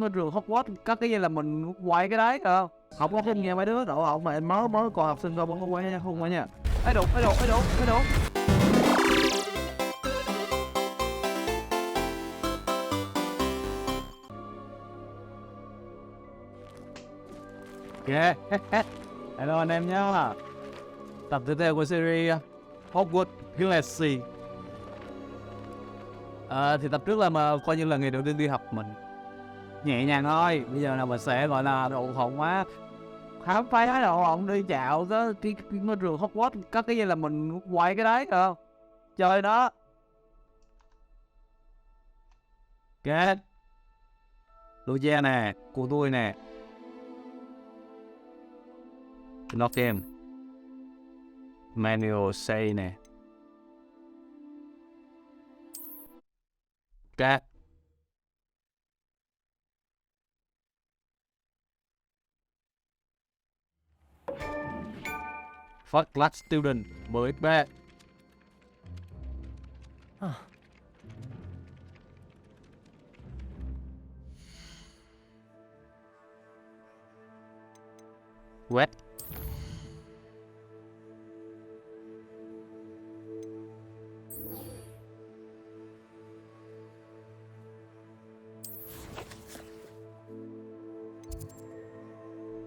cái trường Hogwarts có cái gì là mình quay cái đấy không? Không có nghe mấy đứa đổ ổng mà em mới còn học sinh đâu không quay nha, không quay nha. Ấy đủ. Ok. Hello anh em nhá. Tập tiếp theo của series Hogwarts Legacy. Thì tập trước là mà coi như là ngày đầu tiên đi học mình nhẹ nhàng thôi. Bây giờ là mình sẽ gọi là độ hồn quá, khám phá độ hồn, đi dạo đó cái ngôi trường Hogwarts có cái gì là mình quay cái đấy không? Chơi đó. Ok. Lucia nè, của tôi nè. Lock game. Manual say nè. Ok. First class student, 10XP. Wet.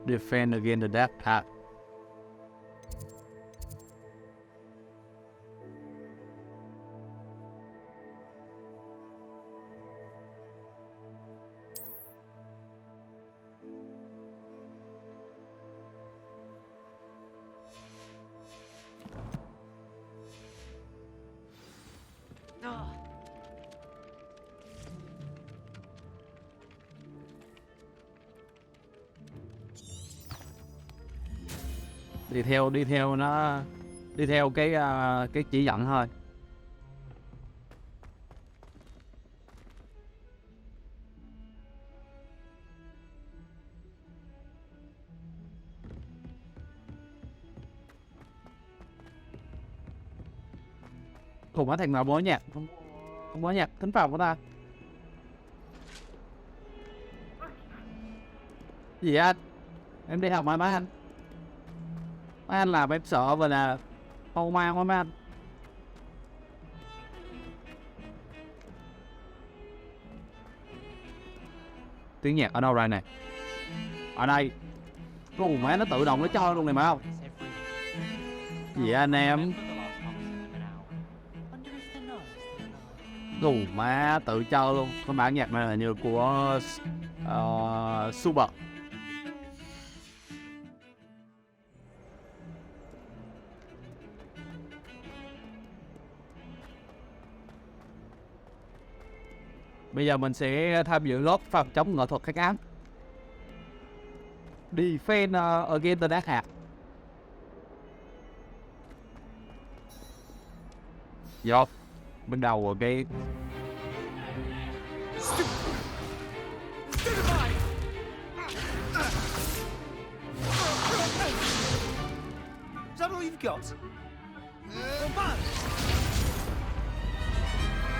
Defend against the dark path. đi theo cái chỉ dẫn thôi. Khủng á, thành nào bó nhạc không bó nhạc thính phòng của ta gì anh, em đi học mà mấy anh làm em sợ và là hoang mang quá mấy anh. Tiếng nhạc ở đâu rồi này? Ở đây. Cái má nó tự động nó cho luôn này mà không? Gì anh em? Đủ má tự cho luôn. Cái bản nhạc này là như của Super. Bây giờ mình sẽ tham dự lớp phòng chống nghệ thuật hắc ám. Defend against the dark path. Vô. Bên đầu rồi cái Is that all you've got?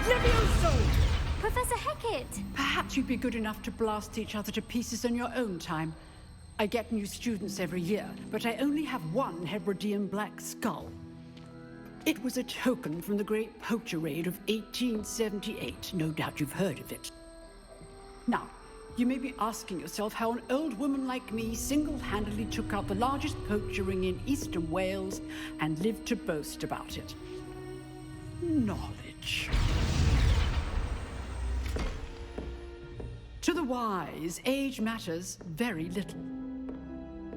Levioso! Professor Hecat! Perhaps you'd be good enough to blast each other to pieces in your own time. I get new students every year, but I only have one Hebridean black skull. It was a token from the Great Poacher Raid of 1878. No doubt you've heard of it. Now, you may be asking yourself how an old woman like me single-handedly took out the largest poacher ring in eastern Wales and lived to boast about it. Knowledge. To the wise, age matters very little.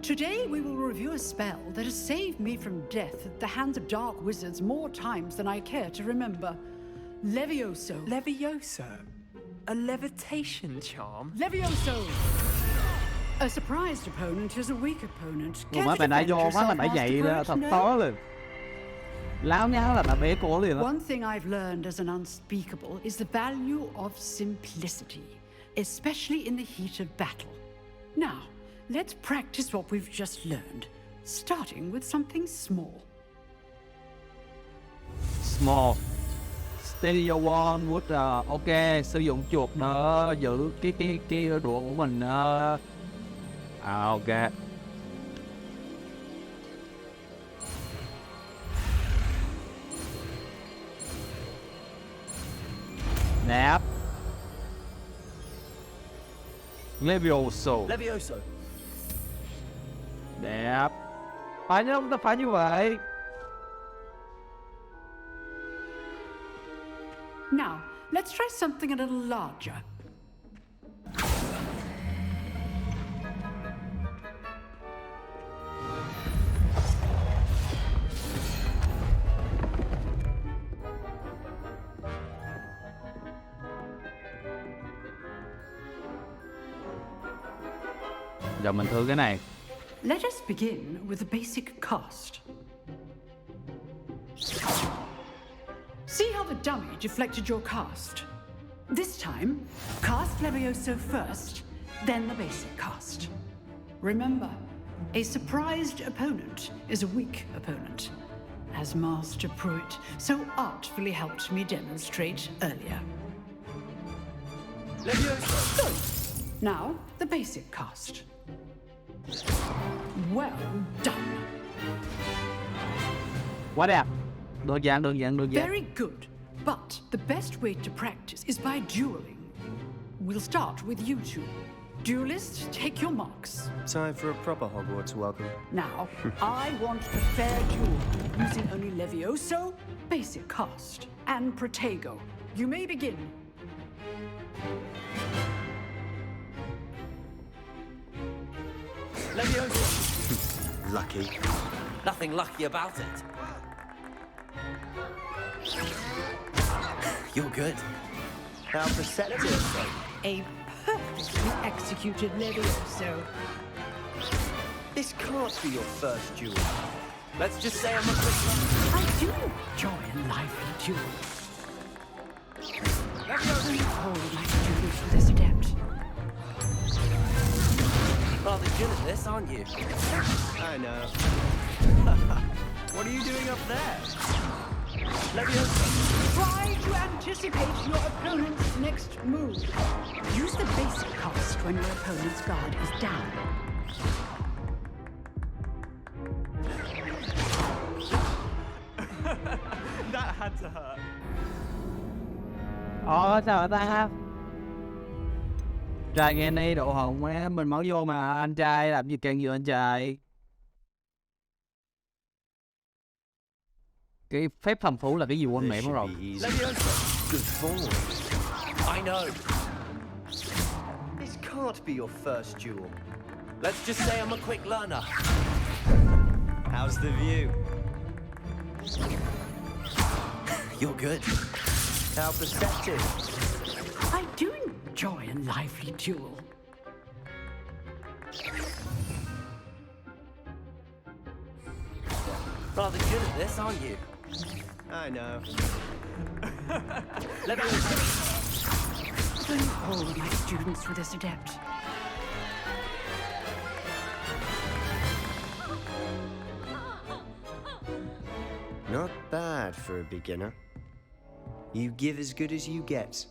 Today we will review a spell that has saved me from death at the hands of dark wizards more times than I care to remember. Levioso. Levioso? A levitation charm? Levioso! A surprised opponent is a weak opponent. Ủa má, bạn đã vô mắt là bạn dậy thật to liền. Láo nháo là bà bé cổ liền đó. One thing I've learned as an unspeakable is the value of simplicity, especially in the heat of battle. Now, let's practice what we've just learned, starting with something small. Small. Steady your one wood. Ok, sử dụng chuột để giữ cái đũa của mình. Ok. Nạp. Levioso. Levioso. Đẹp. Phải không? Ta phải như vậy. Now, let's try something a little larger. Giờ mình thử cái này. Let us begin with the basic cast. See how the dummy deflected your cast? This time, cast Levioso first, then the basic cast. Remember, a surprised opponent is a weak opponent, as Master Pruitt so artfully helped me demonstrate earlier. Levioso. Good. Now, the basic cast. Well done. Quá đẹp. Đơn giản. Very good. But the best way to practice is by dueling. We'll start with you two. Duelists, take your marks. Time for a proper Hogwarts welcome. Now, I want a fair duel, using only Levioso, basic cast, and Protego. You may begin. Levioso. Lucky. Nothing lucky about it. You're good. How perceptive. A perfectly executed Levioso. This can't be your first duel. Let's just say I'm a quick I do enjoy a lively duel. Hold my students for this adept. rather good at this, aren't you? I know. What are you doing up there? Leviosa. Try to anticipate your opponent's next move. Use the basic cast when your opponent's guard is down. That had to hurt. Sao ta? Trai nghe đi độ hồng á, mình mở vô mà anh trai làm gì càng nhiều anh trai. Cái phép thẩm phú là cái gì quên mẹ mất rồi. Leviosa. Good form. I know. This can't be your first duel. Let's just say I'm a quick learner. How's the view? You're good. How perceptive. I do enjoy a lively duel. Rather good at this, aren't you? I know. Leviosa. Don't hold my students for this adept. Not bad for a beginner. You give as good as you get.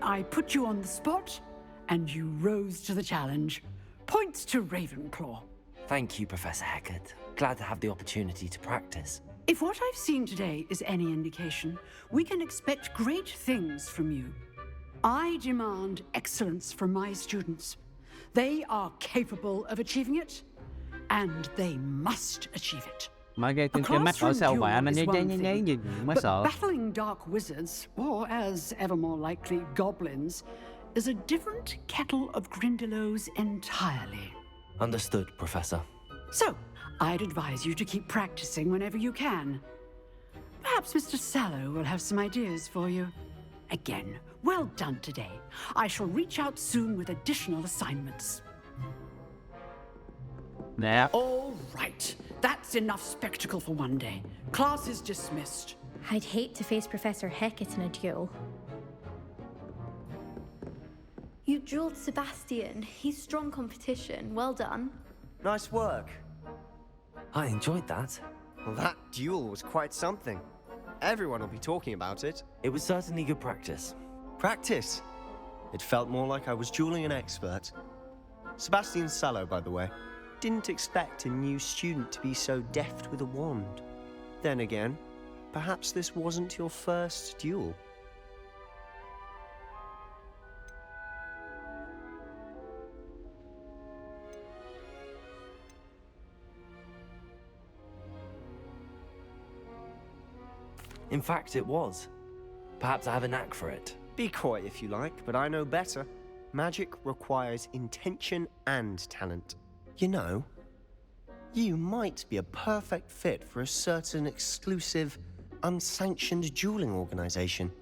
I put you on the spot, and you rose to the challenge. Points to Ravenclaw. Thank you, Professor Hackett. Glad to have the opportunity to practice. If what I've seen today is any indication, we can expect great things from you. I demand excellence from my students. They are capable of achieving it, and they must achieve it. Mà cái A mắt ở sau classroom bạn nó duel is one nháy thing, gì mới but sợ. battling dark wizards, or as ever more likely, goblins, is a different kettle of Grindylows entirely. Understood, Professor. So, I'd advise you to keep practicing whenever you can. Perhaps Mr. Sallow will have some ideas for you. Again, well done today. I shall reach out soon with additional assignments. Nè. All right, that's enough spectacle for one day. Class is dismissed. I'd hate to face Professor Hackett in a duel. You dueled Sebastian. He's strong competition. Well done. Nice work. I enjoyed that. Well, that duel was quite something. Everyone will be talking about it. It was certainly good practice. Practice. It felt more like I was dueling an expert. Sebastian Sallow, by the way. Didn't expect a new student to be so deft with a wand. Then again, perhaps this wasn't your first duel. In fact, it was. Perhaps I have a knack for it. Be coy if you like, but I know better. Magic requires intention and talent. You know, you might be a perfect fit for a certain exclusive, unsanctioned dueling organization.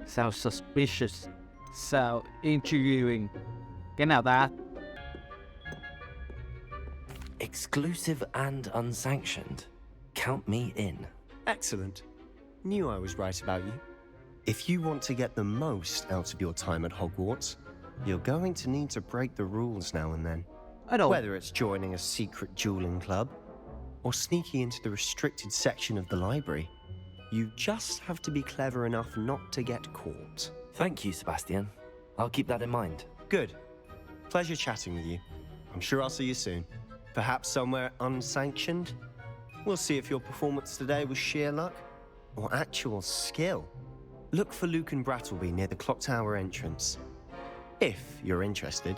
Sounds suspicious. Sound intriguing. Cái nào ta? Exclusive and unsanctioned. Count me in. Excellent. Knew I was right about you. If you want to get the most out of your time at Hogwarts, you're going to need to break the rules now and then. I don't. Whether it's joining a secret dueling club or sneaking into the restricted section of the library, you just have to be clever enough not to get caught. Thank you, Sebastian. I'll keep that in mind. Good. Pleasure chatting with you. I'm sure I'll see you soon. Perhaps somewhere unsanctioned? We'll see if your performance today was sheer luck or actual skill. Look for Luke and Brattleby near the clock tower entrance. If you're interested.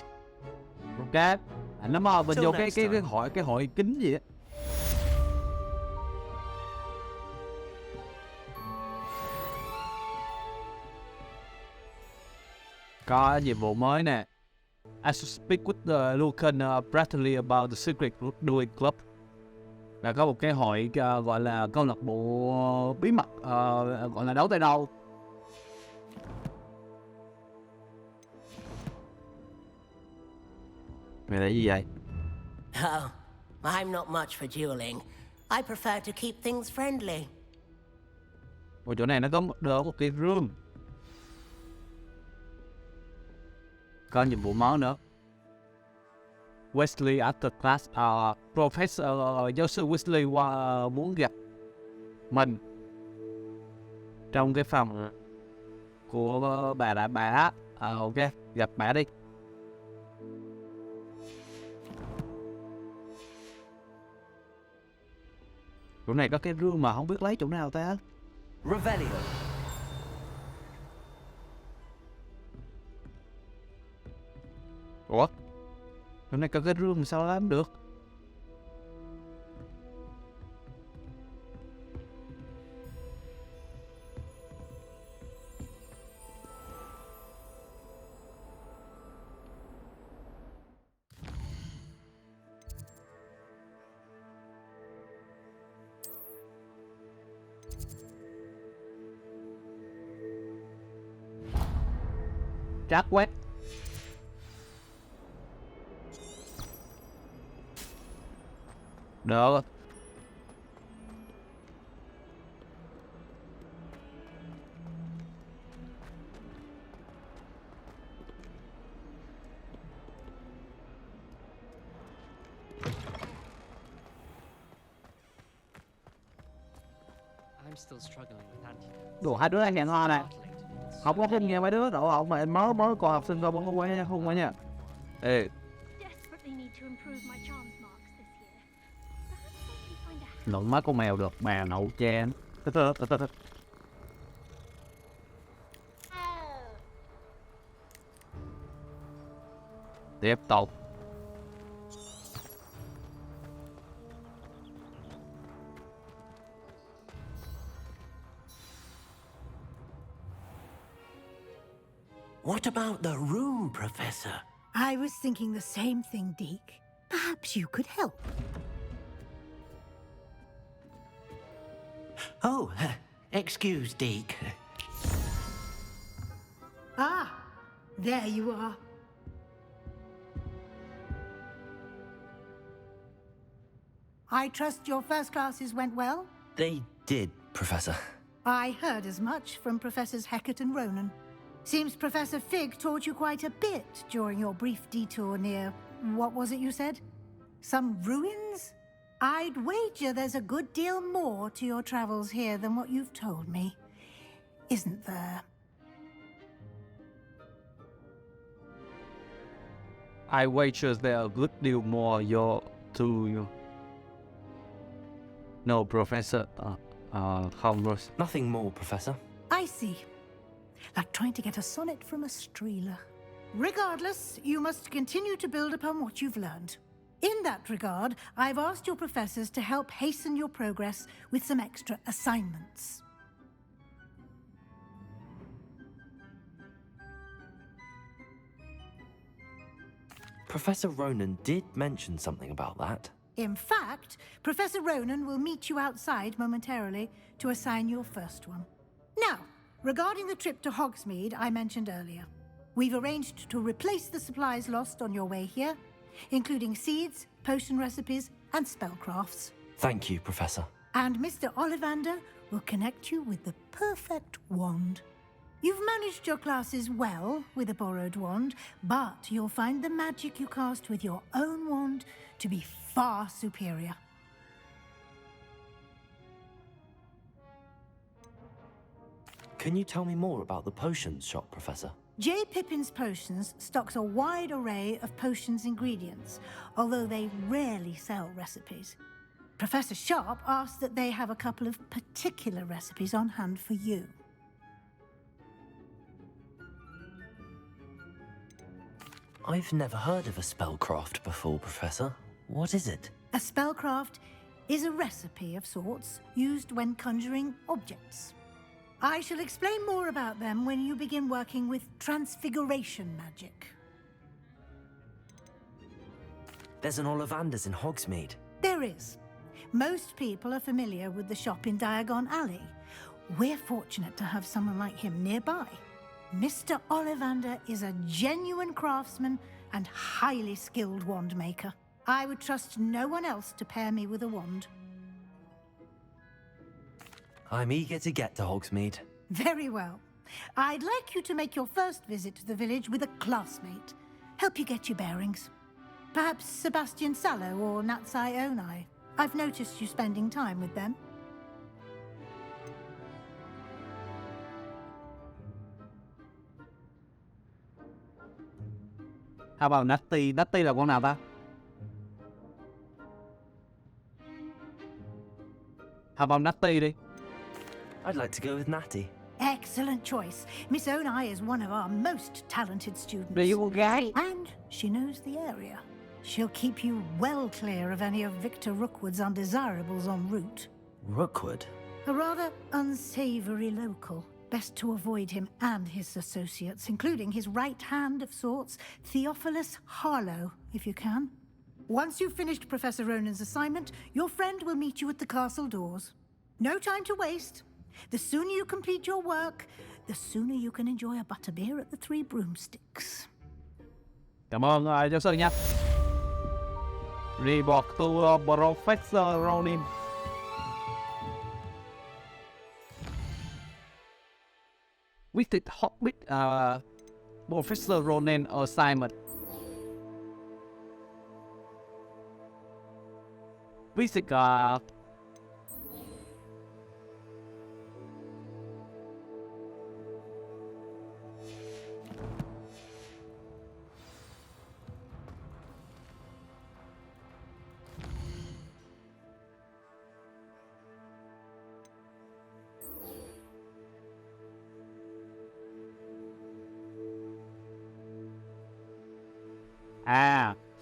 Ok. Nó mò mình Till vô next cái time. hội kính gì á. Có nhiệm vụ mới nè. I should speak with Luke and Bradley about the secret dueling club. Là có một cái hội gọi là câu lạc bộ bí mật gọi là đấu tay đầu. Mày là gì vậy? Oh, I'm not much for dueling. I prefer to keep things friendly. Ở chỗ này nó có một cái room. Có nhiệm vụ mới nữa. Wesley after class, Professor giáo sư Wesley muốn gặp mình trong cái phòng của bà. Ok, gặp bà đi. Chỗ này có cái room mà không biết lấy chỗ nào ta. Revelio. Ủa? Chỗ này có cái room sao làm được? Trát quét. Được. I'm still struggling with antidotes. Đồ hai đứa đang hẹn hò nè. Không có kinh nghiệm mấy đứa đậu học mà mới còn học sinh thôi không quay nha, không quay nha. Ê, Desperately need to improve my charms marks this year. Perhaps I can find a nộn mắt con mèo được, mèo nậu chen. Tiếp tục. What about the room, Professor? I was thinking the same thing, Deke. Perhaps you could help. Oh, excuse, Deke. Ah, there you are. I trust your first classes went well? They did, Professor. I heard as much from Professors Hecat and Ronan. Seems Professor Fig taught you quite a bit during your brief detour near, what was it you said? Some ruins? I'd wager there's a good deal more to your travels here than what you've told me. Isn't there? I wager there a good deal more to you. No, Professor. Hogwarts. Nothing more, Professor. I see. Like trying to get a sonnet from a streeler. Regardless, you must continue to build upon what you've learned. In that regard, I've asked your professors to help hasten your progress with some extra assignments. Professor Ronan did mention something about that. In fact, Professor Ronan will meet you outside momentarily to assign your first one. Now, regarding the trip to Hogsmeade I mentioned earlier, we've arranged to replace the supplies lost on your way here, including seeds, potion recipes, and spellcrafts. Thank you, Professor. And Mr. Ollivander will connect you with the perfect wand. You've managed your classes well with a borrowed wand, but you'll find the magic you cast with your own wand to be far superior. Can you tell me more about the potions shop, Professor? J. Pippin's Potions stocks a wide array of potions ingredients, although they rarely sell recipes. Professor Sharp asked that they have a couple of particular recipes on hand for you. I've never heard of a spellcraft before, Professor. What is it? A spellcraft is a recipe of sorts used when conjuring objects. I shall explain more about them when you begin working with transfiguration magic. There's an Ollivander's in Hogsmeade. There is. Most people are familiar with the shop in Diagon Alley. We're fortunate to have someone like him nearby. Mr. Ollivander is a genuine craftsman and highly skilled wand maker. I would trust no one else to pair me with a wand. I'm eager to get to Hogsmeade. Very well. I'd like you to make your first visit to the village with a classmate. Help you get your bearings. Perhaps Sebastian Sallow or Natsai Onai. I've noticed you spending time with them. How about Natty? Natty là con nào ta? How about Natty đi? I'd like to go with Natty. Excellent choice. Miss Onai is one of our most talented students. Đi với con gái. And she knows the area. She'll keep you well clear of any of Victor Rookwood's undesirables en route. Rookwood? A rather unsavory local. Best to avoid him and his associates, including his right hand of sorts, Theophilus Harlow, if you can. Once you've finished Professor Ronan's assignment, your friend will meet you at the castle doors. No time to waste. The sooner you complete your work, the sooner you can enjoy a butterbeer at the Three Broomsticks. Cảm ơn giáo sư nha. Report to Professor Ronan. Visit Hogsmeade, Professor Ronan assignment. Visit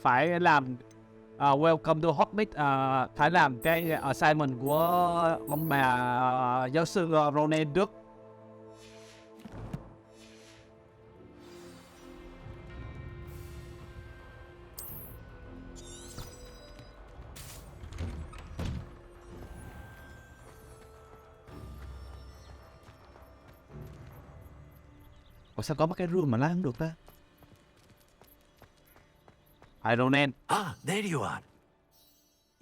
phải làm Welcome to Hogwarts, phải làm cái assignment của ông bà giáo sư Ronan trước. Ủa sao có mấy cái room mà làm được ta? Hi, Ronan. Ah, there you are.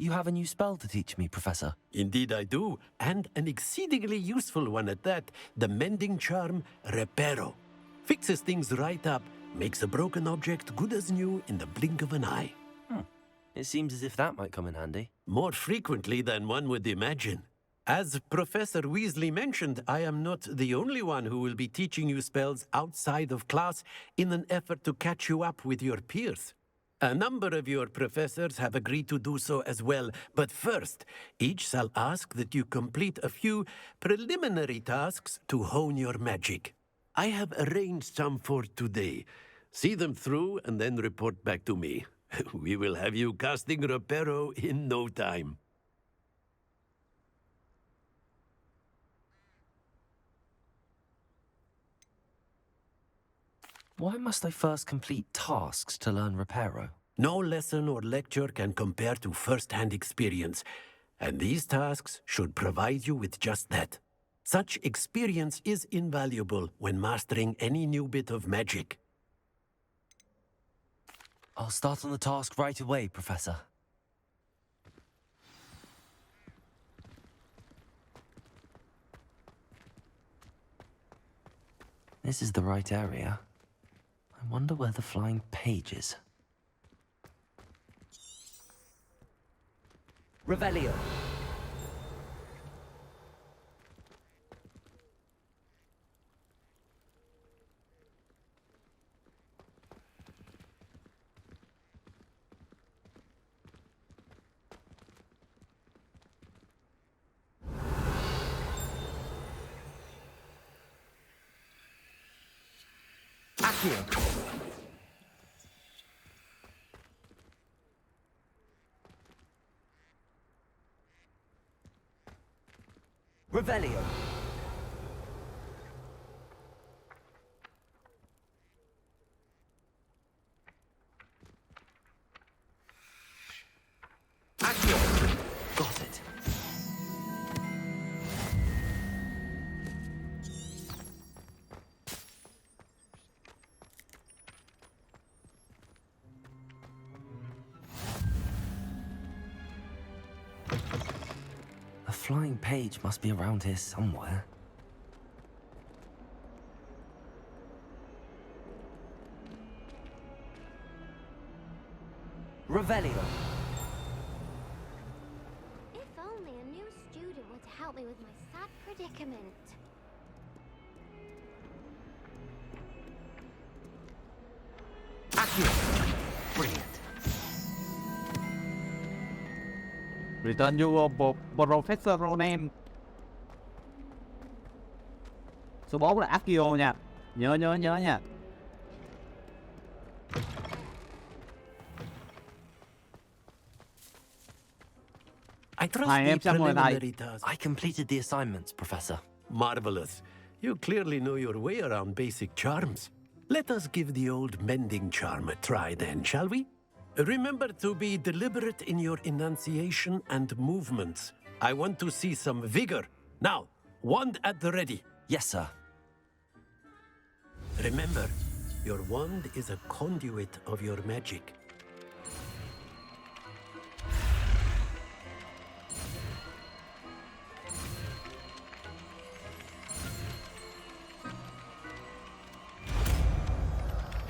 You have a new spell to teach me, Professor. Indeed I do, and an exceedingly useful one at that. The mending charm, Reparo. Fixes things right up, makes a broken object good as new in the blink of an eye. It seems as if that might come in handy. More frequently than one would imagine. As Professor Weasley mentioned, I am not the only one who will be teaching you spells outside of class in an effort to catch you up with your peers. A number of your professors have agreed to do so as well, but first, each shall ask that you complete a few preliminary tasks to hone your magic. I have arranged some for today. See them through and then report back to me. We will have you casting Reparo in no time. Why must I first complete tasks to learn Reparo? No lesson or lecture can compare to first-hand experience, and these tasks should provide you with just that. Such experience is invaluable when mastering any new bit of magic. I'll start on the task right away, Professor. This is the right area. I wonder where the flying page is. Revelio. Accio. Revelio. Accio. Got it. The flying page must be around here somewhere. Revelio. If only a new student were to help me with my sad predicament. Accio. Brilliant. Return your Professor Ronan. Số 4 là Accio nha. Nhớ nha. I trust Hai the em xong rồi thầy. preliminary tasks. I completed the assignments, Professor. Marvelous. You clearly know your way around basic charms. Let us give the old mending charm a try then, shall we? Remember to be deliberate in your enunciation and movements. I want to see some vigor. Now, wand at the ready. Yes, sir. Remember, your wand is a conduit of your magic.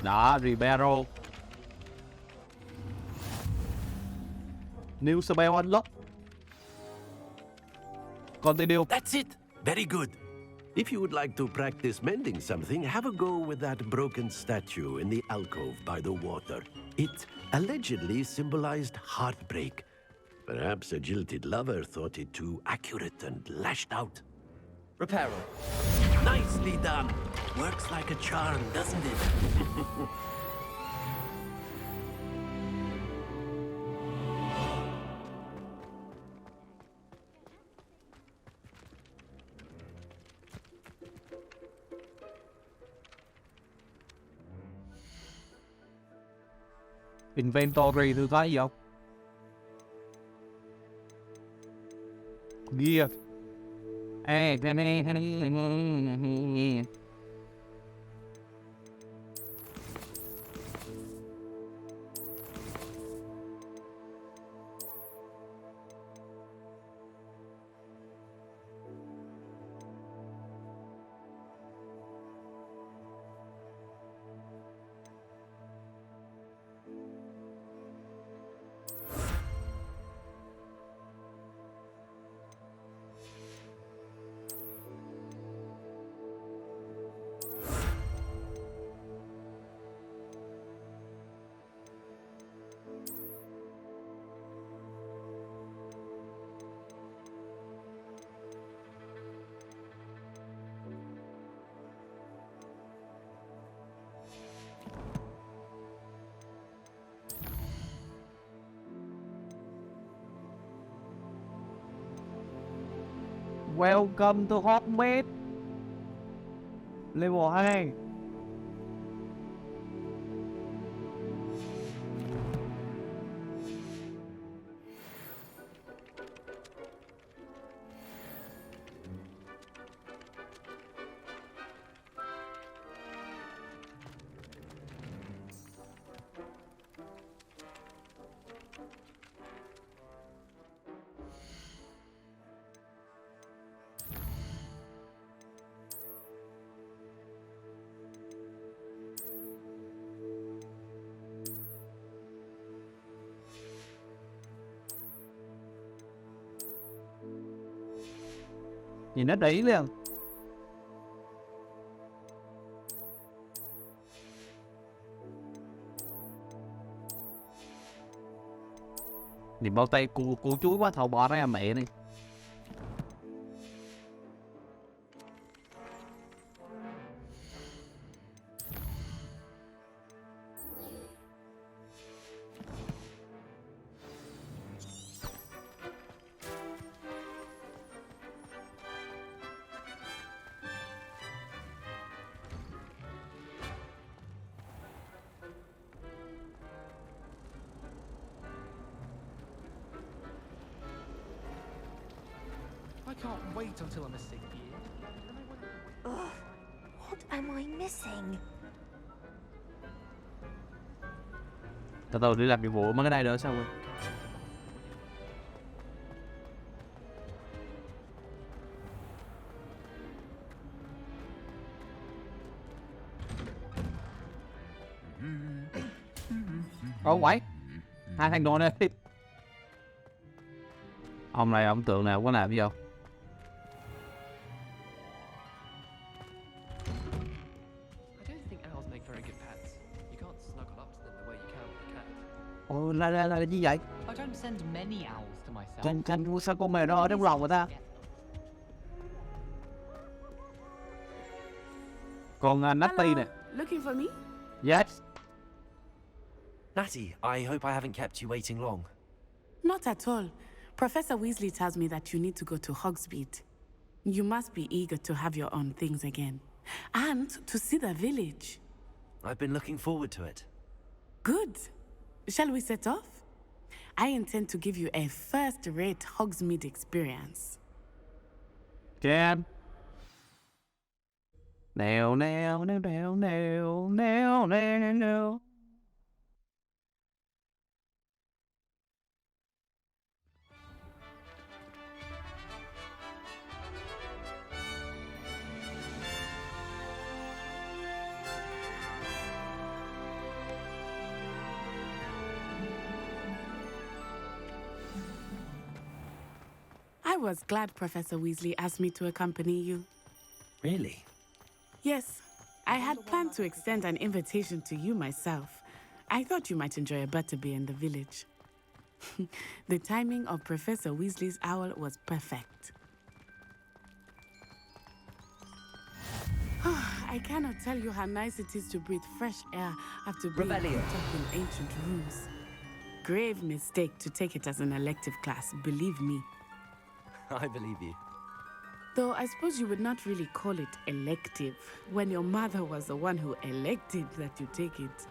Đó, Reparo. New spell unlock. Continue. That's it. Very good. If you would like to practice mending something, have a go with that broken statue in the alcove by the water. It allegedly symbolized heartbreak. Perhaps a jilted lover thought it too accurate and lashed out. Reparo. Nicely done. Works like a charm, doesn't it? Inventory tôi thấy gì không? Gear. Ê, Welcome to Hogwarts Level 2. Nhìn nó đĩ liền. Nhìn bao tay củ chuối quá thầu bò ra mẹ đi. I can't wait until I'm a sixth year. Ugh, what am I missing? Từ từ đi làm nhiệm vụ mấy cái này nữa sao rồi? Ồ quẩy. Hai thằng đồ này. Ông này ông tượng nào có làm gì đâu. I don't think owls make very good pets. You can't snuggle up to them the way you can with a cat. Ồ là gì vậy? I don't send many owls to myself. Sao con mèo nó ở trong lòng người ta? Còn Natty nè. Looking for me? Yes. Natty, I hope I haven't kept you waiting long. Not at all. Professor Weasley tells me that you need to go to Hogsmeade. You must be eager to have your own things again. And to see the village. I've been looking forward to it. Good. Shall we set off? I intend to give you a first-rate Hogsmeade experience. Jan. Nail, nail, nail, nail, nail, nail, nail, nail. I was glad Professor Weasley asked me to accompany you. Really? Yes, I had planned to extend an invitation to you myself. I thought you might enjoy a butterbeer in the village. The timing of Professor Weasley's owl was perfect. I cannot tell you how nice it is to breathe fresh air after being cooped up in ancient rooms. Grave mistake to take it as an elective class, believe me. I believe you. Though I suppose you would not really call it elective when your mother was the one who elected that you take it.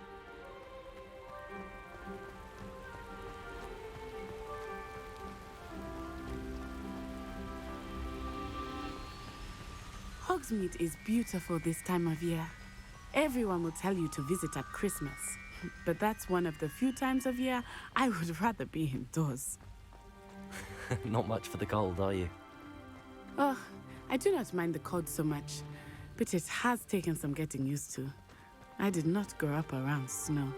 Hogsmeade is beautiful this time of year. Everyone will tell you to visit at Christmas. But that's one of the few times of year I would rather be indoors. Not much for the cold, are you? Oh, I do not mind the cold so much, but it has taken some getting used to. I did not grow up around snow.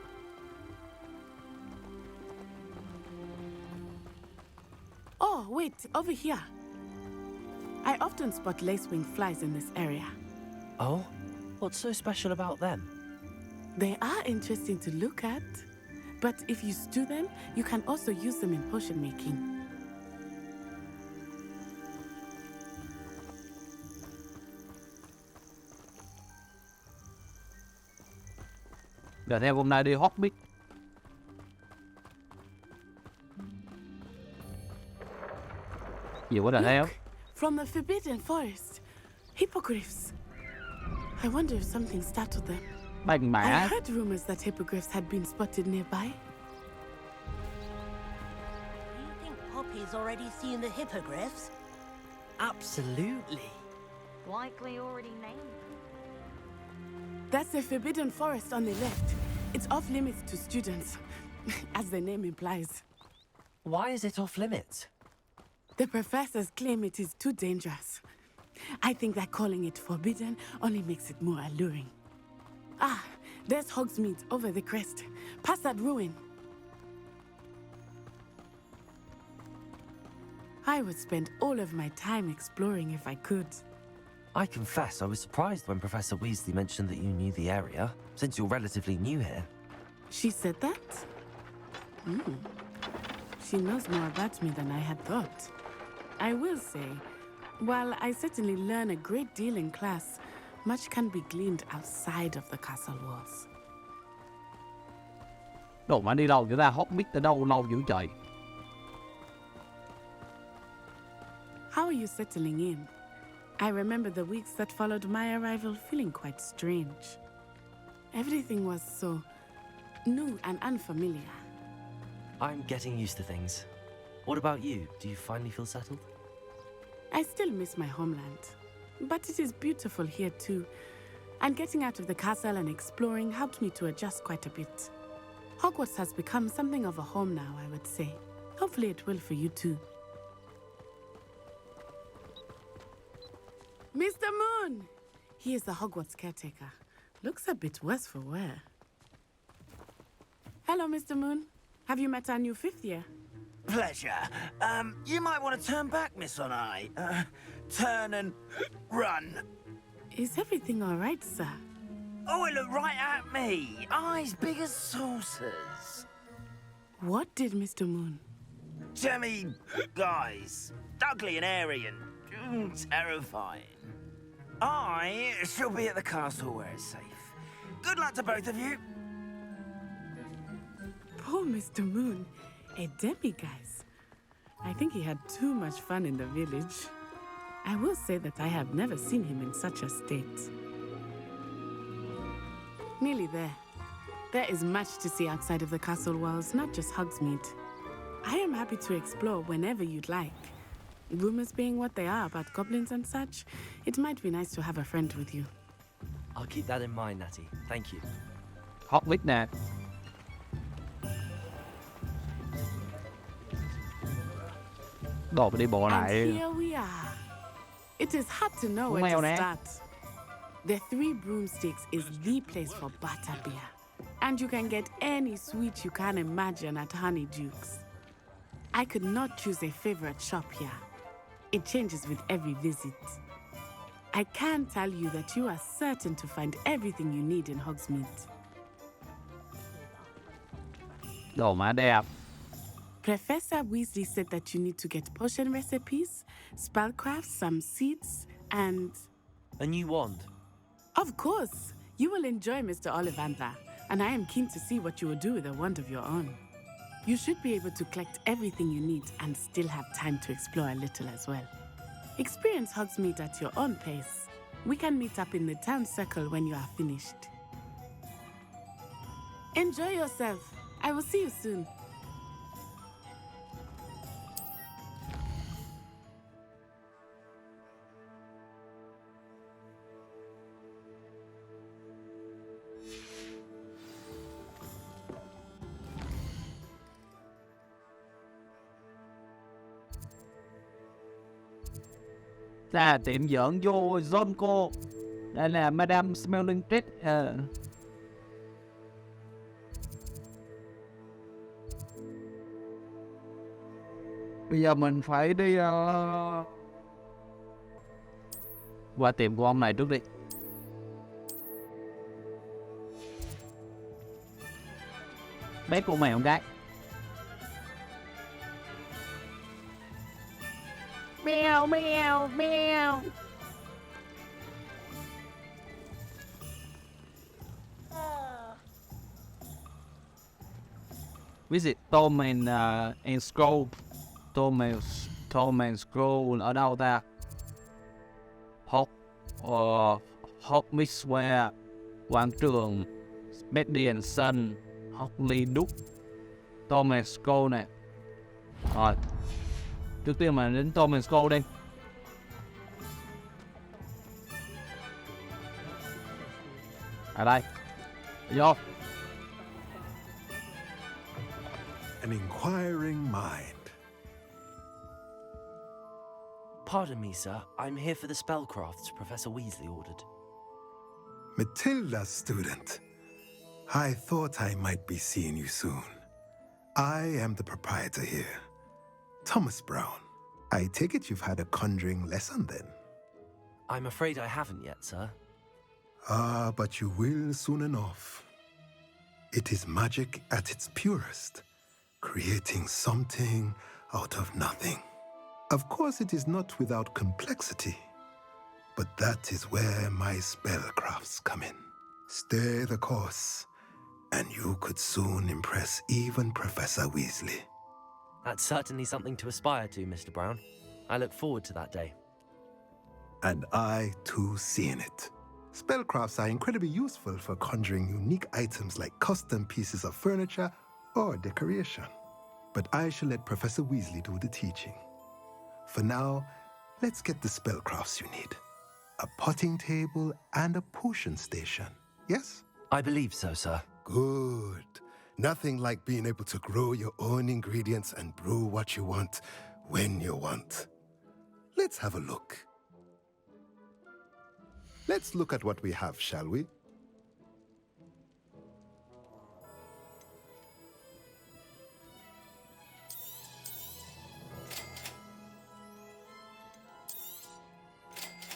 Oh, wait, over here. I often spot lacewing flies in this area. Oh? What's so special about them? They are interesting to look at, but if you stew them, you can also use them in potion making. Giờ theo hôm nay đi Hogwarts. Gì quá đợt theo. from the Forbidden Forest. Hippogriffs. I wonder if something startled them. Bằng I mã. heard rumors that hippogriffs had been spotted nearby. Do you think Poppy's already seen the hippogriffs? Absolutely. Likely already named. That's the Forbidden Forest on the left. It's off limits to students, as the name implies. Why is it off limits? The professors claim it is too dangerous. I think that calling it forbidden only makes it more alluring. Ah, there's Hogsmeade over the crest. Past that ruin. I would spend all of my time exploring if I could. I confess I was surprised when Professor Weasley mentioned that you knew the area, since you're relatively new here. She said that? She knows more about me than I had thought. I will say, while I certainly learn a great deal in class, much can be gleaned outside of the castle walls. Đồ mà đi đâu vậy ta? Hogwarts ở đâu lâu dữ trời. How are you settling in? I remember the weeks that followed my arrival feeling quite strange. Everything was so new and unfamiliar. I'm getting used to things. What about you? Do you finally feel settled? I still miss my homeland, but it is beautiful here too. And getting out of the castle and exploring helped me to adjust quite a bit. Hogwarts has become something of a home now, I would say. Hopefully it will for you too. Mr. Moon! He is the Hogwarts caretaker. Looks a bit worse for wear. Hello, Mr. Moon. Have you met our new fifth year? Pleasure. You might want to turn back, Miss On Eye. Turn and run. Is everything all right, sir? Oh, it looked right at me. Eyes big as saucers. What did Mr. Moon? Jemmy guys. Ugly and airy and terrifying. I shall be at the castle where it's safe. Good luck to both of you. Poor Mr. Moon. A demiguise. I think he had too much fun in the village. I will say that I have never seen him in such a state. Nearly there. There is much to see outside of the castle walls, not just Hogsmeade. I am happy to explore whenever you'd like. Rumors being what they are about goblins and such, it might be nice to have a friend with you. I'll keep that in mind, Natty. Thank you. Hogwarts nè. Đồ mà đi bộ And lại. here we are. It is hard to know Không where nghèo to nè. start. The Three Broomsticks is the place for butterbeer. And you can get any sweet you can imagine at Honeyduke's. I could not choose a favorite shop here. It changes with every visit. I can tell you that you are certain to find everything you need in Hogsmeade. Đồ mà đẹp. Professor Weasley said that you need to get potion recipes, spellcraft, some seeds, and... A new wand. Of course! You will enjoy Mr. Ollivander, and I am keen to see what you will do with a wand of your own. You should be able to collect everything you need and still have time to explore a little as well. Experience Hogsmeade at your own pace. We can meet up in the town circle when you are finished. Enjoy yourself. I will see you soon. Là tiệm giỡn vô John cô. Đây là Madame Smelling Treat. Bây giờ mình phải đi qua tiệm của ông này trước đi. Bé của mèo gái. Meow, meow, meow. Visit Tom and Scroll. Tom and Scroll ở đâu ta? Hogwarts, quảng trường Median Sun, Holyrood, Thomas School nè. Rồi, trước tiên mà đến Thomas School đi. Ở đây, vô. An inquiring mind. Pardon me, sir. I'm here for the spellcrafts Professor Weasley ordered. Matilda's student. I thought I might be seeing you soon. I am the proprietor here, Thomas Brown. I take it you've had a conjuring lesson then? I'm afraid I haven't yet, sir. Ah, but you will soon enough. It is magic at its purest, creating something out of nothing. Of course, it is not without complexity, but that is where my spellcrafts come in. Stay the course, and you could soon impress even Professor Weasley. That's certainly something to aspire to, Mr. Brown. I look forward to that day. And I, too, seeing it. Spellcrafts are incredibly useful for conjuring unique items like custom pieces of furniture or decoration. But I shall let Professor Weasley do the teaching. For now, let's get the spellcrafts you need. A potting table and a potion station, yes? I believe so, sir. Good. Nothing like being able to grow your own ingredients and brew what you want when you want. Let's have a look. Let's look at what we have, shall we?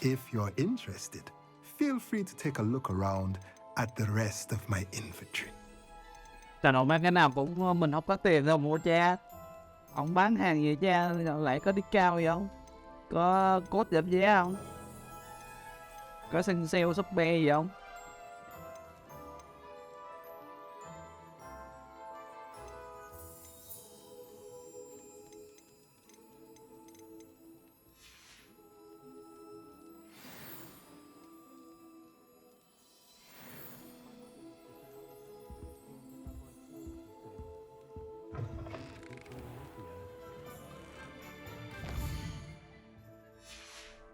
If you're interested, feel free to take a look around at the rest of my inventory. Tao nội mang cái nào cũng mình không có tiền đâu mua cha. Ông bán hàng gì cha, lại có discount gì không? Có code giảm giá không? Có sale Shopee gì không?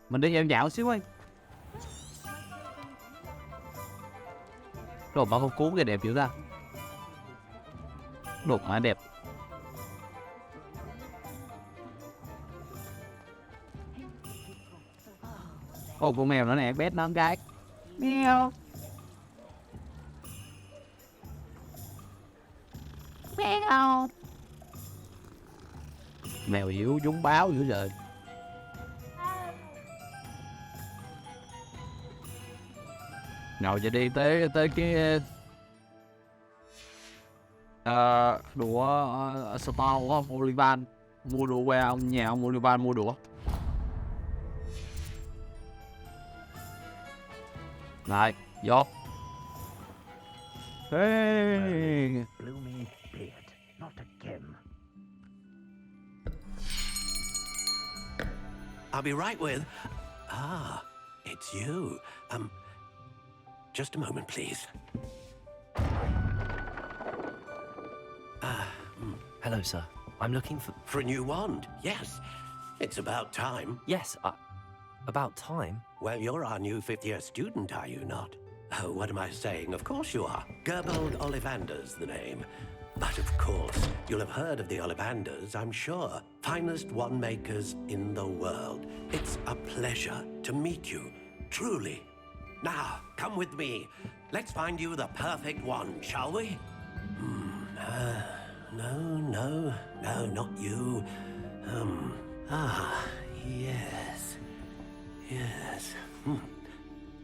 Mình đi dạo dạo xíu ơi. Đồ mà không cuốn cái đẹp dữ ra. Đồ mà đẹp. Ồ, con mèo nữa nè, bé nó cái. Mèo. Mèo. Mèo yếu dúng báo dữ rồi. Nào giờ đi tới cái đũa store của Olivan, mua đũa qua ông nhà ông Olivan mua đũa. Này, vô. Hey. Bloomy beard, not again. I'll be right with... Ah, it's you. Just a moment, please. Hello, sir. I'm looking For a new wand, yes. It's about time. Yes, about time? Well, you're our new fifth-year student, are you not? Oh, what am I saying? Of course you are. Gerbold Ollivander's the name. But of course, you'll have heard of the Ollivanders, I'm sure. Finest wand makers in the world. It's a pleasure to meet you, truly. Now, come with me. Let's find you the perfect one, shall we? No, not you. Yes.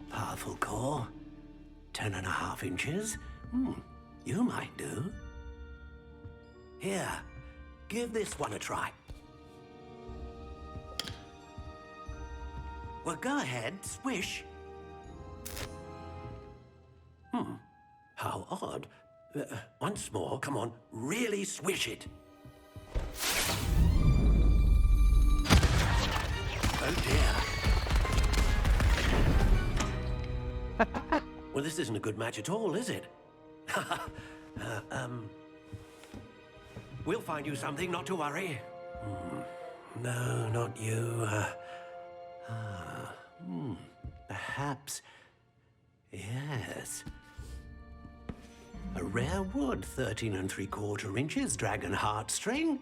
Powerful core. 10.5 inches. You might do. Here, give this one a try. Well, go ahead, swish. How odd. Once more, come on, really swish it. Oh dear. Well, this isn't a good match at all, is it? We'll find you something, not to worry. No, not you. Perhaps. Yes. A rare wood, 13 3/4 inches, dragon heartstring.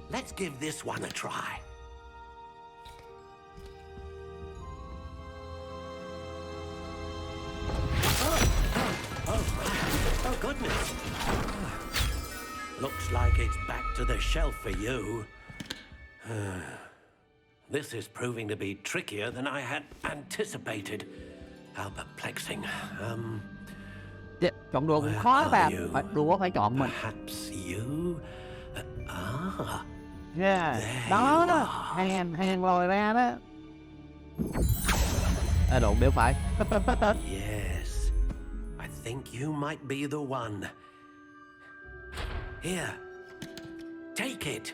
Let's give this one a try. Oh, goodness. Looks like it's back to the shelf for you. This is proving to be trickier than I had anticipated. How perplexing. Chọn đùa cũng khó bà. Phải đùa phải chọn mình. Perhaps you. Yeah. Đó đó. Hàng lòi ra đó. Đụng đều phải. Yes. I think you might be the one. Here. Take it.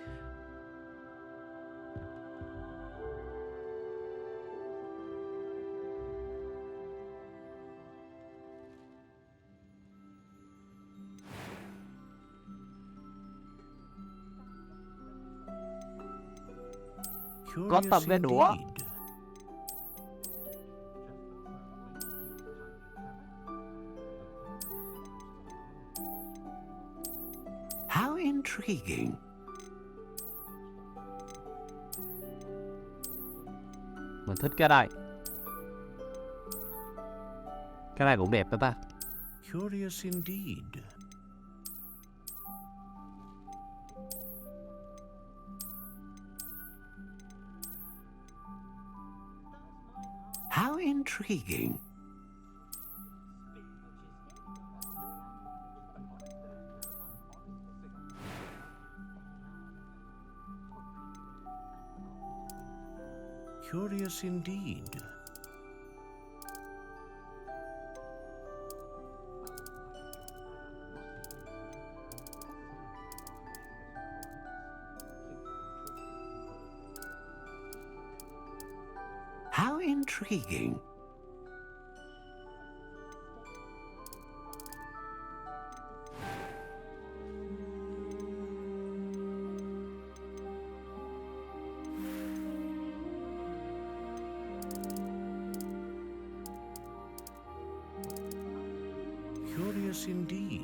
Có tầm cái đũa. How intriguing. Mình thích cái này. Cái này cũng đẹp đó ta. Curious indeed. How intriguing. Curious indeed. How intriguing. Curious indeed.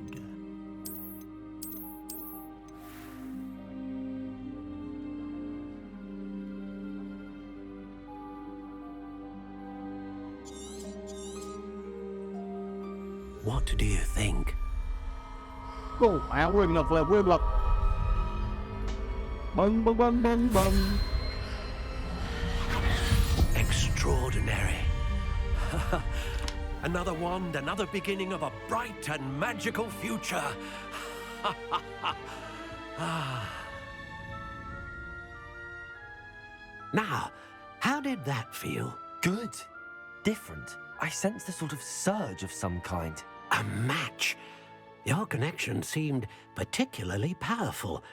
What do you think? Cô áo quyền lực là quyền lực. Bâng bâng bâng bâng bâng. Extraordinary. Another wand, another beginning of a bright and magical future. Now, how did that feel? Good. Different. I sensed a sort of surge of some kind. A match. Your connection seemed particularly powerful.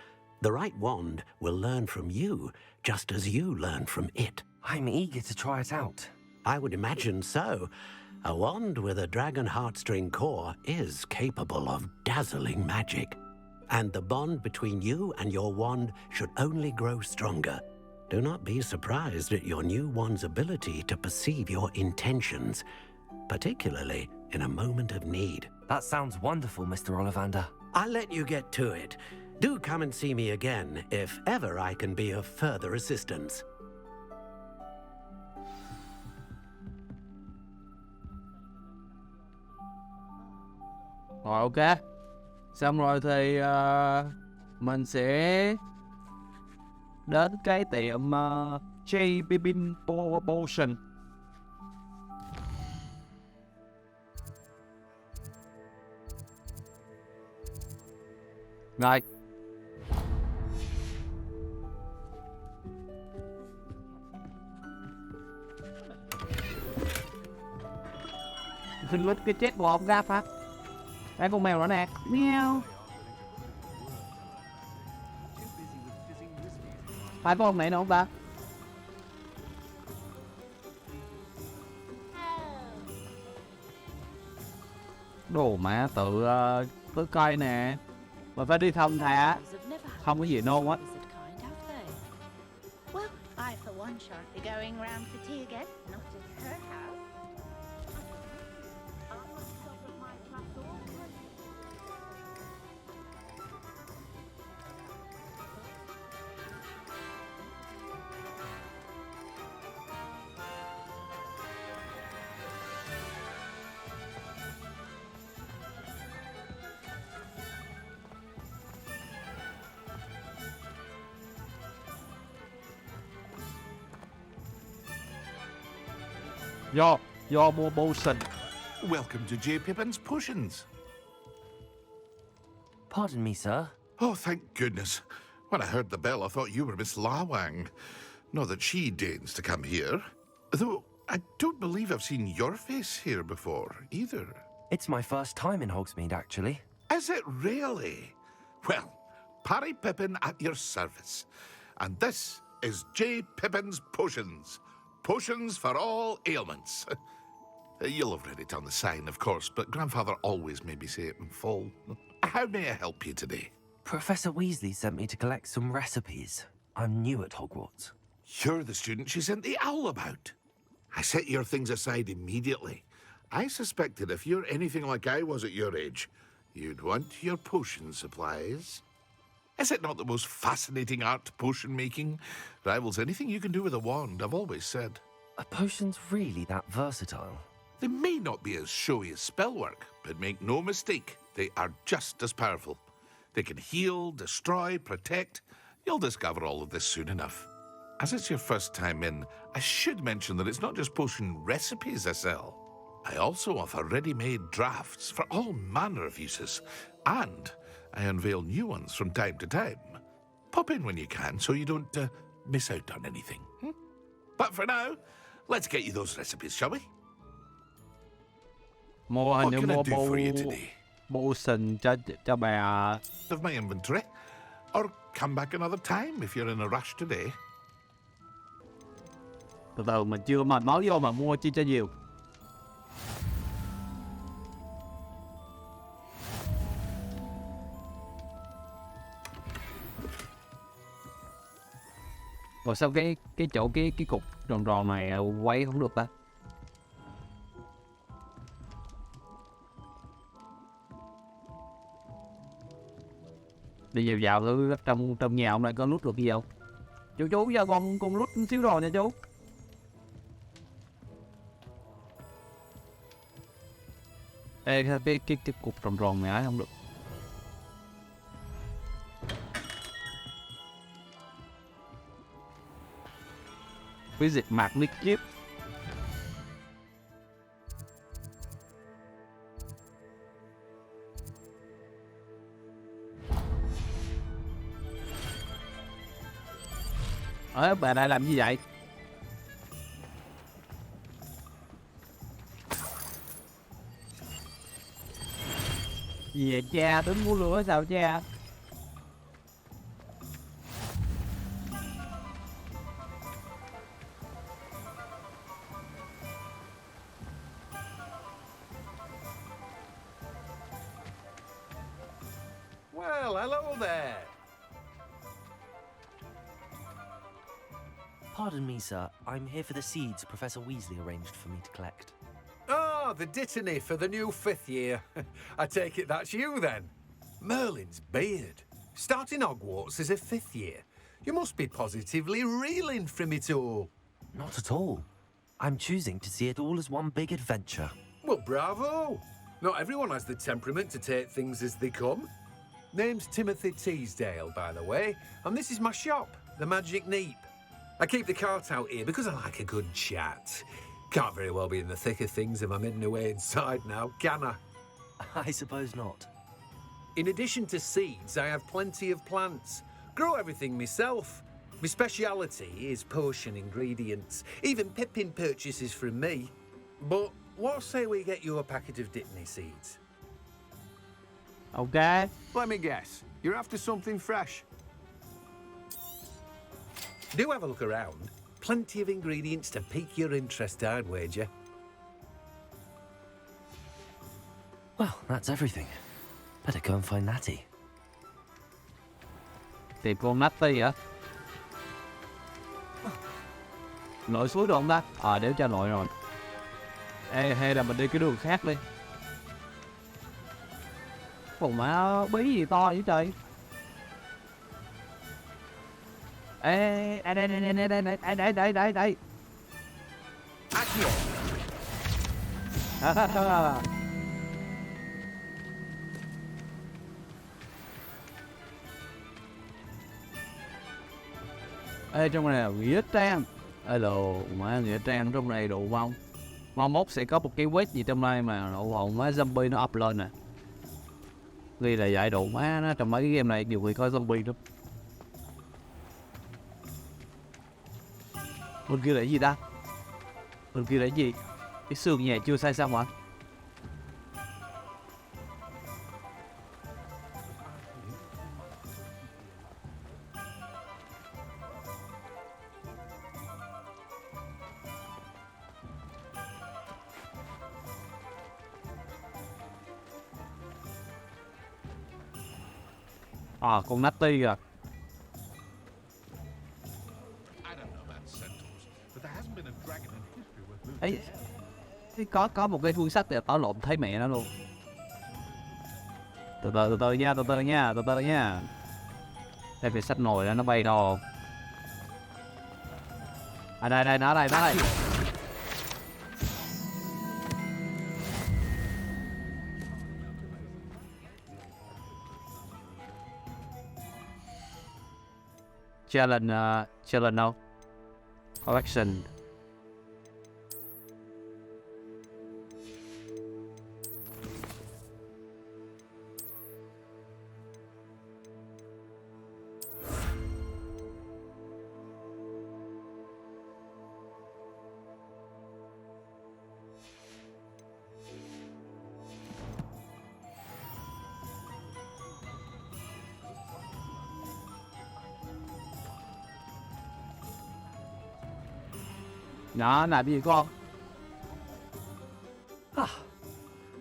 The right wand will learn from you, just as you learn from it. I'm eager to try it out. I would imagine so. A wand with a dragon heartstring core is capable of dazzling magic. And the bond between you and your wand should only grow stronger. Do not be surprised at your new wand's ability to perceive your intentions, particularly in a moment of need. That sounds wonderful, Mr. Ollivander. I'll let you get to it. Do come and see me again if ever I can be of further assistance. Rồi ok. Xong rồi thì mình sẽ đến cái tiệm J Bibin Potion. Rồi. Xin lút cái chết của ông ra phát. Đây con mèo đó nè. Mèo. Phải con này nữa không ta? đồ mà tự tới coi nè. Mình phải đi thong thả. Không có gì nôn á. Well, I for one shan't be going round for tea again, not at her house. Do mua potion. Welcome to J. Pippin's Potions. Pardon me, sir. Oh, thank goodness. When I heard the bell, I thought you were Miss Lawang. Not that she deigns to come here. Though I don't believe I've seen your face here before, either. It's my first time in Hogsmeade, actually. Is it really? Well, Parry Pippin at your service. And this is J. Pippin's Potions. Potions for all ailments. You'll have read it on the sign, of course, but Grandfather always made me say it in full. How may I help you today? Professor Weasley sent me to collect some recipes. I'm new at Hogwarts. You're the student she sent the owl about. I set your things aside immediately. I suspected if you're anything like I was at your age, you'd want your potion supplies. Is it not the most fascinating art, potion making? Rivals anything you can do with a wand, I've always said. Are potions really that versatile? They may not be as showy as spellwork, but make no mistake, they are just as powerful. They can heal, destroy, protect. You'll discover all of this soon enough. As it's your first time in, I should mention that it's not just potion recipes I sell. I also offer ready-made drafts for all manner of uses, and I unveil new ones from time to time. Pop in when you can so you don't miss out on anything. But for now, let's get you those recipes, shall we? Mua What can I do for you today? Potion cho bà. Of my inventory, or come back another time if you're in a rush today. Từ từ mình chưa mà nói vô mà mua chi cho nhiều. Rồi sao cái chỗ cái cục tròn tròn này quay không được ta? Đi vào thử trong nhà ông này có nút được gì không? Chú giờ con nút xíu rồi nha chú. Ê cái cục tròn tròn này không được. Visit Magnet Chip. Bà đây làm gì vậy? Gì vậy cha? Tính mua lửa sao cha? Well, hello there. Pardon me, sir. I'm here for the seeds Professor Weasley arranged for me to collect. Ah, the dittany for the new 5th year. I take it that's you, then. Merlin's beard. Starting Hogwarts as a 5th year. You must be positively reeling from it all. Not at all. I'm choosing to see it all as one big adventure. Well, bravo. Not everyone has the temperament to take things as they come. Name's Timothy Teasdale, by the way, and this is my shop, the Magic Neep. I keep the cart out here because I like a good chat. Can't very well be in the thick of things if I'm hidden away inside now, can I? I suppose not. In addition to seeds, I have plenty of plants. Grow everything myself. My speciality is potion ingredients. Even Pippin purchases from me. But what say we get you a packet of Dittany seeds? Okay. Let me guess. You're after something fresh. Do have a look around. Plenty of ingredients to pique your interest, I'd wager. Well, that's everything. Better go and find Natty. Tìm con Natty hả? Nội suối được không ta? Đéo cho nội rồi. Ê, hay là mình đi cái đường khác đi. Còn má bí gì to vậy trời? Ê, đây. Ê, trong này là nghĩa trang. Alo, má nghĩa trang trong này đủ không? Mai mốt sẽ có một cái quét gì trong đây mà độ hồn má zombie nó up lên nè. Ghi là dạy độ má nó trong mấy cái game này nhiều người coi zombie lắm. Bên kia là cái gì ta? Bên kia là cái gì? Cái xương nhà chưa xây xong hả? Con Natty kìa. Ấy, có một cái cuốn sách để tao lộn thấy mẹ nó luôn. Từ từ nha. Đây phải sách nồi nó bay đâu. Đây, nó đây. Challenge đâu? Collection. Đó, làm gì con?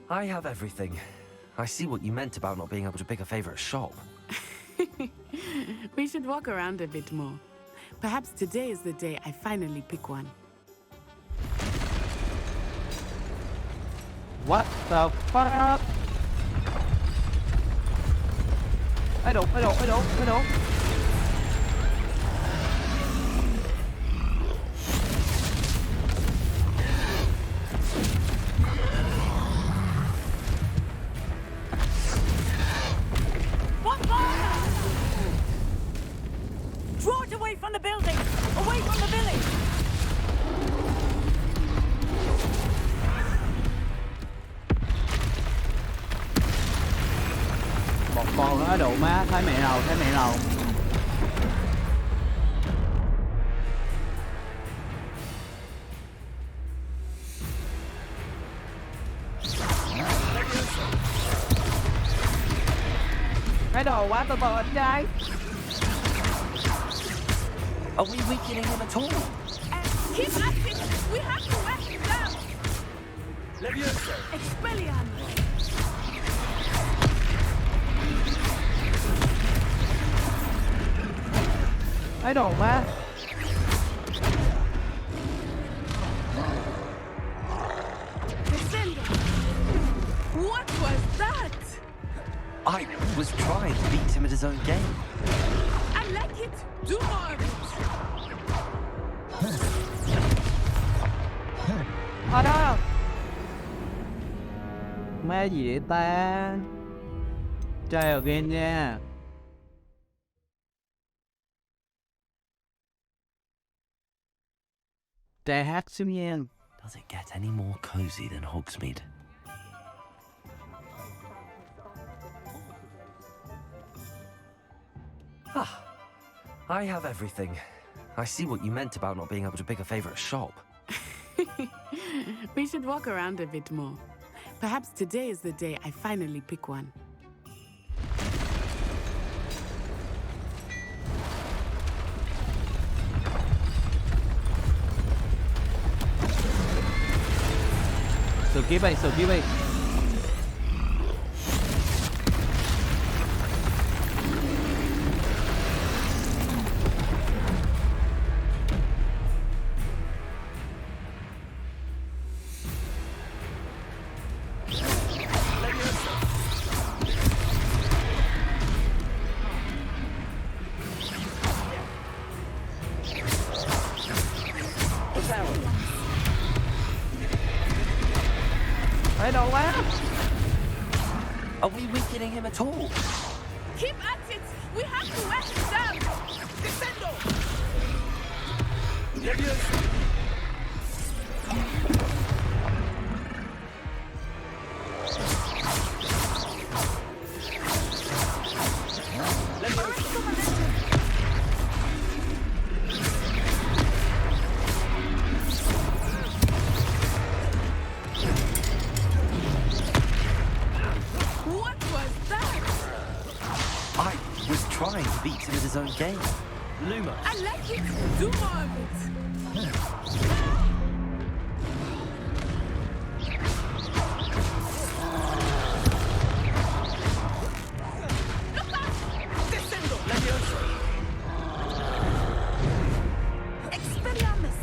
I have everything. I see what you meant about not being able to pick a favorite shop. We should walk around a bit more. Perhaps today is the day I finally pick one. What the fuck? Ai đụng. Draw it away from the building! Away from the village! Một con nó đủ má, thấy mẹ đâu. Cái đồ quá từ anh trai. Are we weakening him at all? Keep at it! We have to wet him down! Levioso! Expelliarmus! Cái đồ má. What was that? I was trying to beat him at his own game. I like it. Do more of it. Ở đó. Má gì vậy ta? Try again nha. Try hát xíu nha. Does it get any more cozy than Hogsmeade? I have everything. I see what you meant about not being able to pick a favorite shop. We should walk around a bit more. Perhaps today is the day I finally pick one. Sự kiếp đi. Ê, đâu quá. Are we weakening him at all? Keep at it! We have to wear him down! Descendo! What was that? I was trying to beat him at his own game. Luma. I like it! Do more of it! Descendo! Expelliarmus!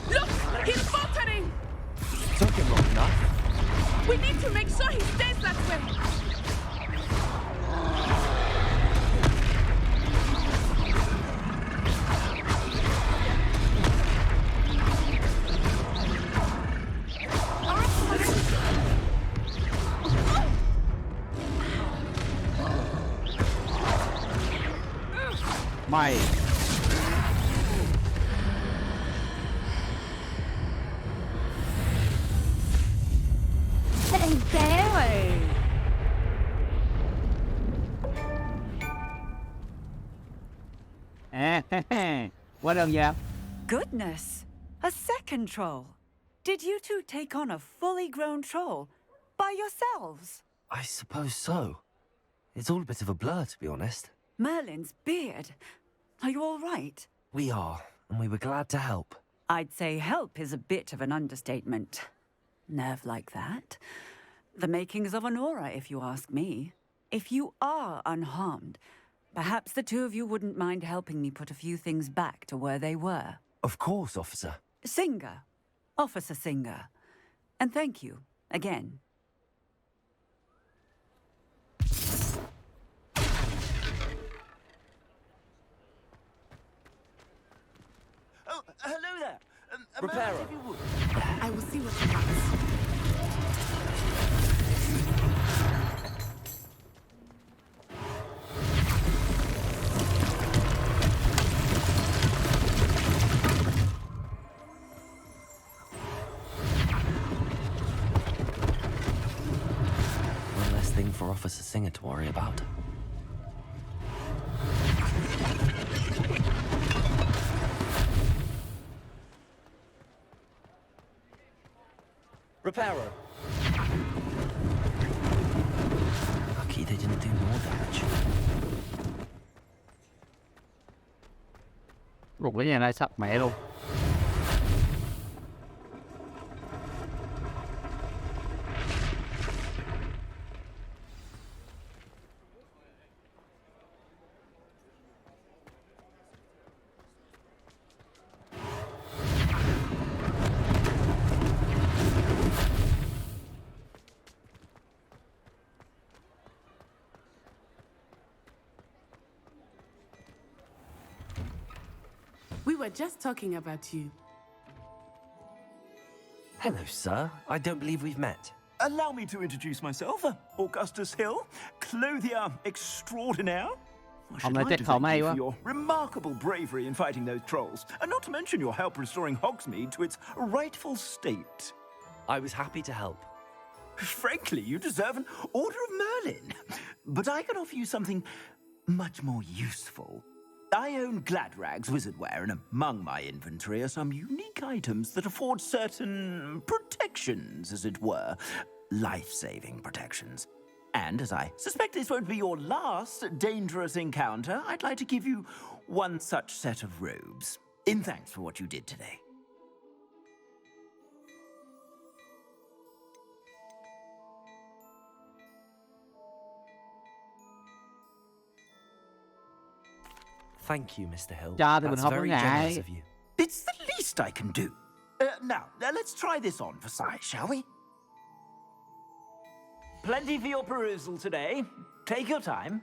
Look! He's faltering! Took him long enough. We need to make sure he stays that way! Mày. Té rồi. À, qua đơn giản. Goodness! A second troll. Did you two take on a fully grown troll by yourselves? I suppose so. It's all a bit of a blur, to be honest. Merlin's beard. Are you all right? We are, and we were glad to help. I'd say help is a bit of an understatement. Nerve like that. The makings of an aura, if you ask me. If you are unharmed, perhaps the two of you wouldn't mind helping me put a few things back to where they were. Of course, officer. Singer. Officer Singer. And thank you, again. Oh, hello there. Reparo. I will see what he wants. One less thing for Officer Singer to worry about. Reparo. Lucky they didn't do more damage. Rụt cái nhà này sắp mẹ luôn. We were just talking about you. Hello, sir. I don't believe we've met. Allow me to introduce myself. Augustus Hill, clothier extraordinaire. I should này like chắc to thoải thank mái you quá. for your remarkable bravery in fighting those trolls, and not to mention your help restoring Hogsmeade to its rightful state. I was happy to help. Frankly, you deserve an Order of Merlin. But I can offer you something much more useful. I own Gladrag's wizardware, and among my inventory are some unique items that afford certain protections, as it were. Life-saving protections. And as I suspect this won't be your last dangerous encounter, I'd like to give you one such set of robes, in thanks for what you did today. Thank you, Mr. Hill. Cho thì mình That's không có very ngại. generous of you. It's the least I can do. Now, let's try this on for size, shall we? Plenty for your perusal today. Take your time.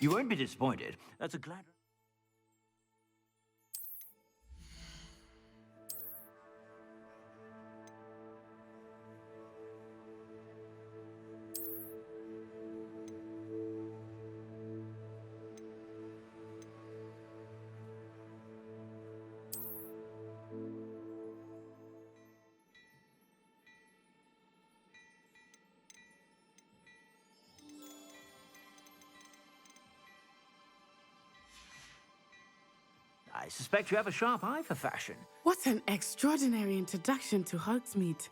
You won't be disappointed. That's a glad... I suspect you have a sharp eye for fashion. What an extraordinary introduction to Hogsmeade.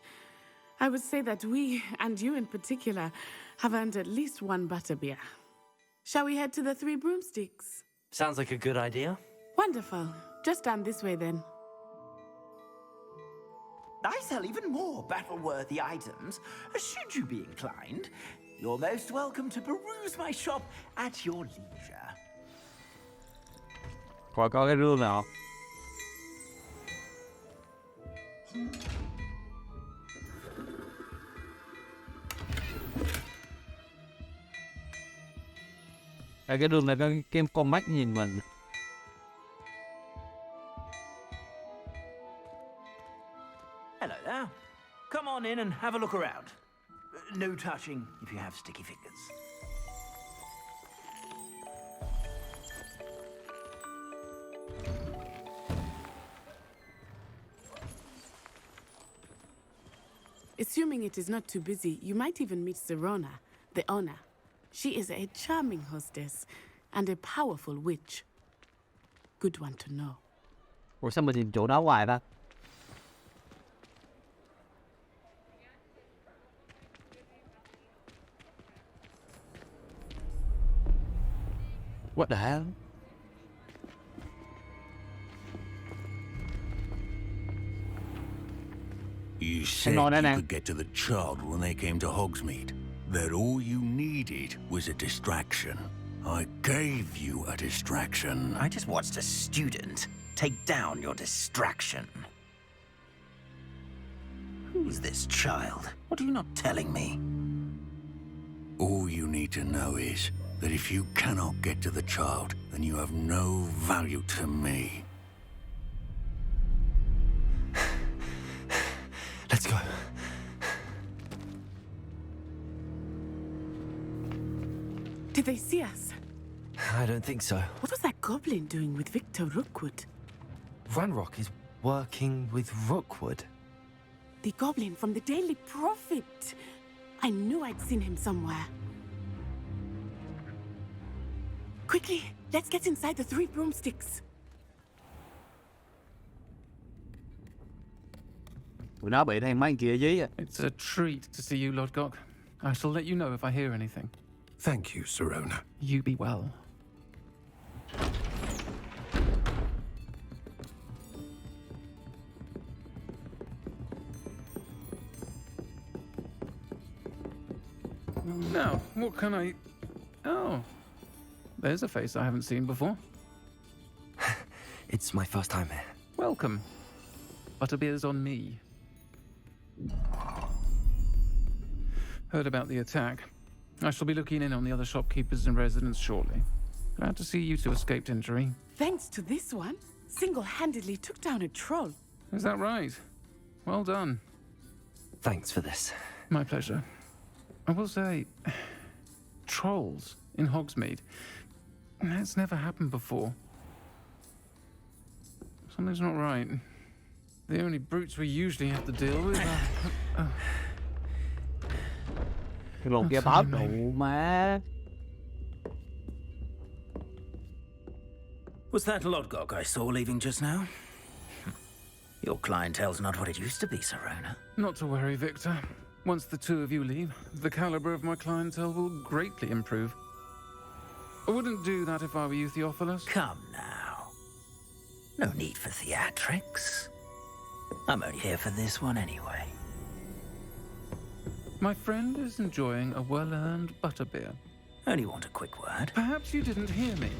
I would say that we, and you in particular, have earned at least one butterbeer. Shall we head to the Three Broomsticks? Sounds like a good idea. Wonderful. Just down this way then. I sell even more battle-worthy items. Should you be inclined, you're most welcome to peruse my shop at your leisure. Coi coi cái rương nào. Cái rương này cái con mắt nhìn mình. Hello there. Come on in and have a look around. No touching if you have sticky fingers. Assuming it is not too busy, you might even meet Serona, the owner. She is a charming hostess and a powerful witch. Good one to know. Ủa sao mình nhìn chỗ đó hoài ta? What the hell? You said you could get to the child when they came to Hogsmeade. That all you needed was a distraction. I gave you a distraction. I just watched a student take down your distraction. Who's this child? What are you not telling me? All you need to know is that if you cannot get to the child, then you have no value to me. Let's go. Did they see us? I don't think so. What was that goblin doing with Victor Rookwood? Ranrock is working with Rookwood. The goblin from the Daily Prophet. I knew I'd seen him somewhere. Quickly, let's get inside the Three Broomsticks. Tụi nó bị thằng mấy kia dí. It's a treat to see you, Lodgok. I shall let you know if I hear anything. Thank you, Serona. You be well. Now, what can I... Oh, there's a face I haven't seen before. It's my first time here. Welcome. Butterbeer's on me. Heard about the attack. I shall be looking in on the other shopkeepers and residents shortly. Glad to see you two escaped injury. Thanks to this one, single-handedly took down a troll. Is that right? Well done. Thanks for this. My pleasure. I will say, trolls in Hogsmeade. That's never happened before. Something's not right. The only brutes we usually have to deal with are... Cái lồn kia báo đủ mà. Was that Lodgok I saw leaving just now? Your clientele's not what it used to be, Serona. Not to worry, Victor. Once the two of you leave, the caliber of my clientele will greatly improve. I wouldn't do that if I were you, Theophilus. Come now. No need for theatrics. I'm only here for this one anyway. My friend is enjoying a well-earned butterbeer. Only want a quick word. Perhaps you didn't hear me.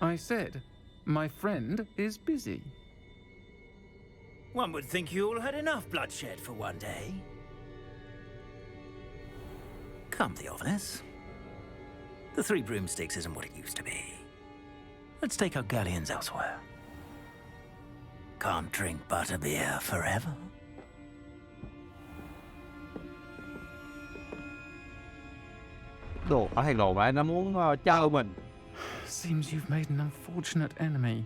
I said, my friend is busy. One would think you all had enough bloodshed for one day. Come, Theophilus. The Three Broomsticks isn't what it used to be. Let's take our galleons elsewhere. Can't drink butterbeer forever. Đồ ở hàng đồ vậy, nó muốn chơi mình. Seems you've made an unfortunate enemy.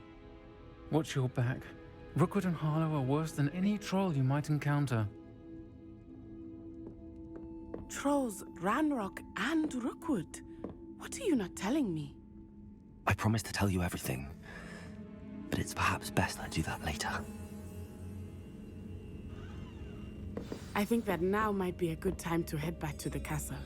Watch your back. Rookwood and Harlow are worse than any troll you might encounter. Trolls, Ranrock, and Rookwood. What are you not telling me? I promised to tell you everything, but it's perhaps best I do that later. I think that now might be a good time to head back to the castle.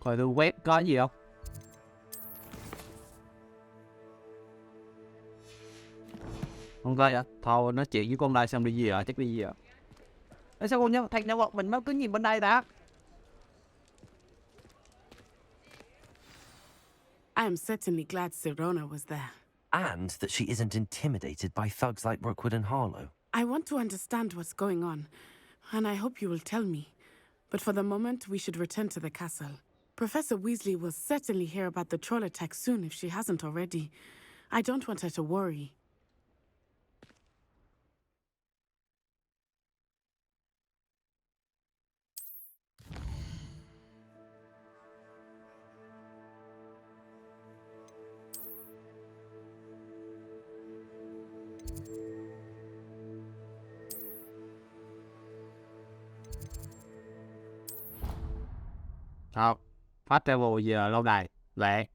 Coi tôi quét có gì không? Không coi vậy? Thôi nói chuyện với con đây xong đi gì à? Chắc đi gì à? Ê, sao con thằng nhân vật mình nó cứ nhìn bên đây ta? I am certainly glad Sirona was there. And that she isn't intimidated by thugs like Rookwood and Harlow. I want to understand what's going on, and I hope you will tell me. But for the moment, we should return to the castle. Professor Weasley will certainly hear about the troll attack soon if she hasn't already. I don't want her to worry. Thôi, fast travel giờ lâu đài. Lẹ.